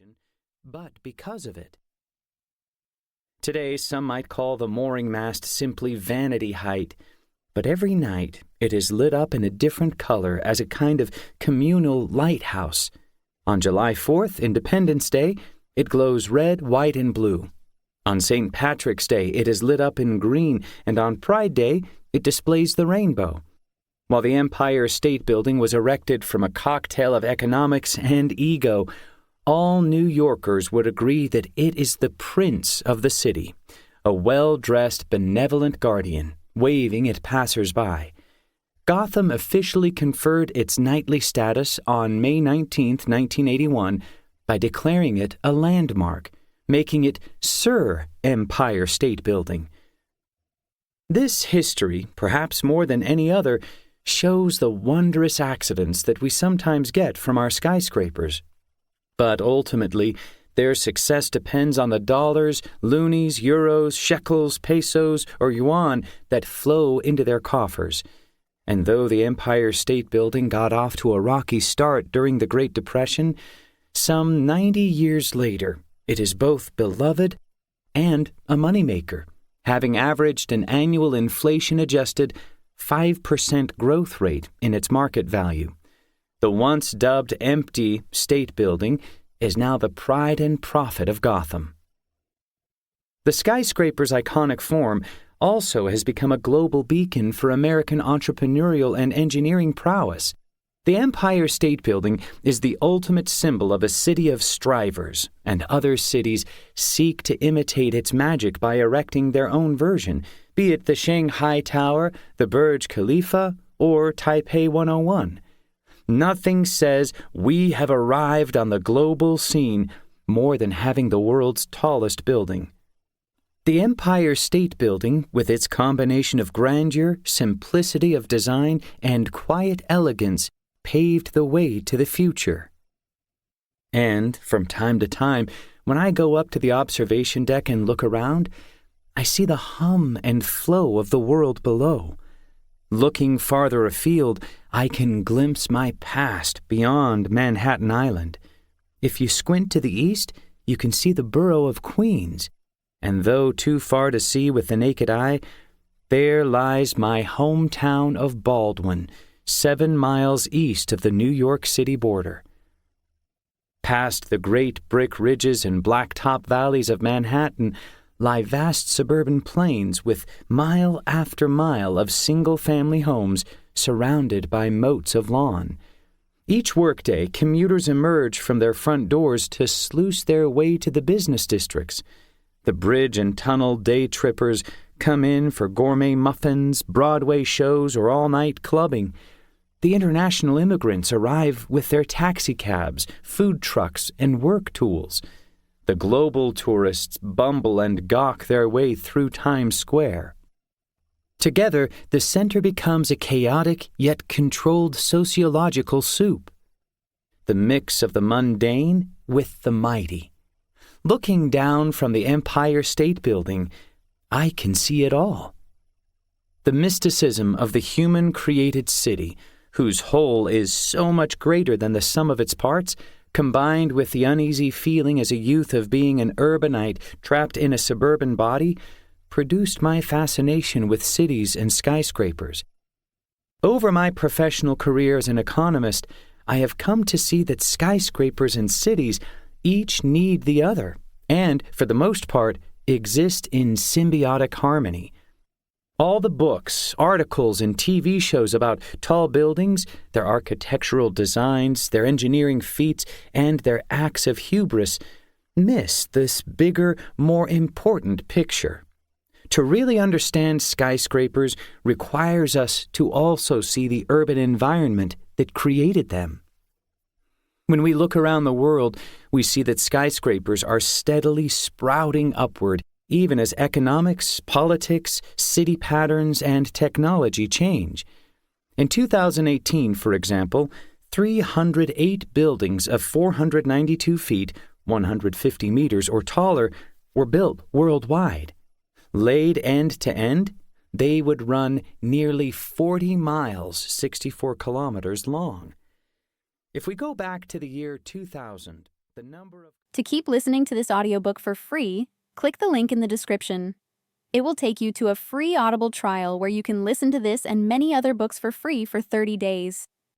elevation, but because of it. Today, some might call the mooring mast simply vanity height, but every night it is lit up in a different color as a kind of communal lighthouse. On July 4th, Independence Day, it glows red, white, and blue. On St. Patrick's Day, it is lit up in green, and on Pride Day, it displays the rainbow. While the Empire State Building was erected from a cocktail of economics and ego, all New Yorkers would agree that it is the prince of the city, a well-dressed, benevolent guardian, waving at passers-by. Gotham officially conferred its knightly status on May 19, 1981, by declaring it a landmark, making it Sir Empire State Building. This history, perhaps more than any other, shows the wondrous accidents that we sometimes get from our skyscrapers. But ultimately, their success depends on the dollars, loonies, euros, shekels, pesos, or yuan that flow into their coffers. And though the Empire State Building got off to a rocky start during the Great Depression, some 90 years later, it is both beloved and a moneymaker, having averaged an annual inflation-adjusted 5% growth rate in its market value. The once dubbed empty State Building is now the pride and profit of Gotham. The skyscraper's iconic form also has become a global beacon for American entrepreneurial and engineering prowess. The Empire State Building is the ultimate symbol of a city of strivers, and other cities seek to imitate its magic by erecting their own version, be it the Shanghai Tower, the Burj Khalifa, or Taipei 101. Nothing says we have arrived on the global scene more than having the world's tallest building. The Empire State Building, with its combination of grandeur, simplicity of design, and quiet elegance, paved the way to the future. And, from time to time, when I go up to the observation deck and look around, I see the hum and flow of the world below. Looking farther afield, I can glimpse my past beyond Manhattan Island. If you squint to the east, you can see the borough of Queens. And though too far to see with the naked eye, there lies my hometown of Baldwin, 7 miles east of the New York City border. Past the great brick ridges and blacktop valleys of Manhattan lie vast suburban plains with mile after mile of single-family homes surrounded by moats of lawn. Each workday, commuters emerge from their front doors to sluice their way to the business districts. The bridge and tunnel day trippers come in for gourmet muffins, Broadway shows, or all-night clubbing. The international immigrants arrive with their taxicabs, food trucks, and work tools. The global tourists bumble and gawk their way through Times Square. Together, the center becomes a chaotic yet controlled sociological soup. The mix of the mundane with the mighty. Looking down from the Empire State Building, I can see it all. The mysticism of the human-created city, whose whole is so much greater than the sum of its parts, combined with the uneasy feeling as a youth of being an urbanite trapped in a suburban body, produced my fascination with cities and skyscrapers. Over my professional career as an economist, I have come to see that skyscrapers and cities each need the other, and, for the most part, exist in symbiotic harmony. All the books, articles, and TV shows about tall buildings, their architectural designs, their engineering feats, and their acts of hubris miss this bigger, more important picture. To really understand skyscrapers requires us to also see the urban environment that created them. When we look around the world, we see that skyscrapers are steadily sprouting upward, even as economics, politics, city patterns, and technology change. In 2018, for example, 308 buildings of 492 feet, 150 meters or taller, were built worldwide. Laid end to end, they would run nearly 40 miles, 64 kilometers long. If we go back to the year 2000, The number of To keep listening to this audiobook for free, click the link in the description. It will take you to a free Audible trial where you can listen to this and many other books for free for 30 days.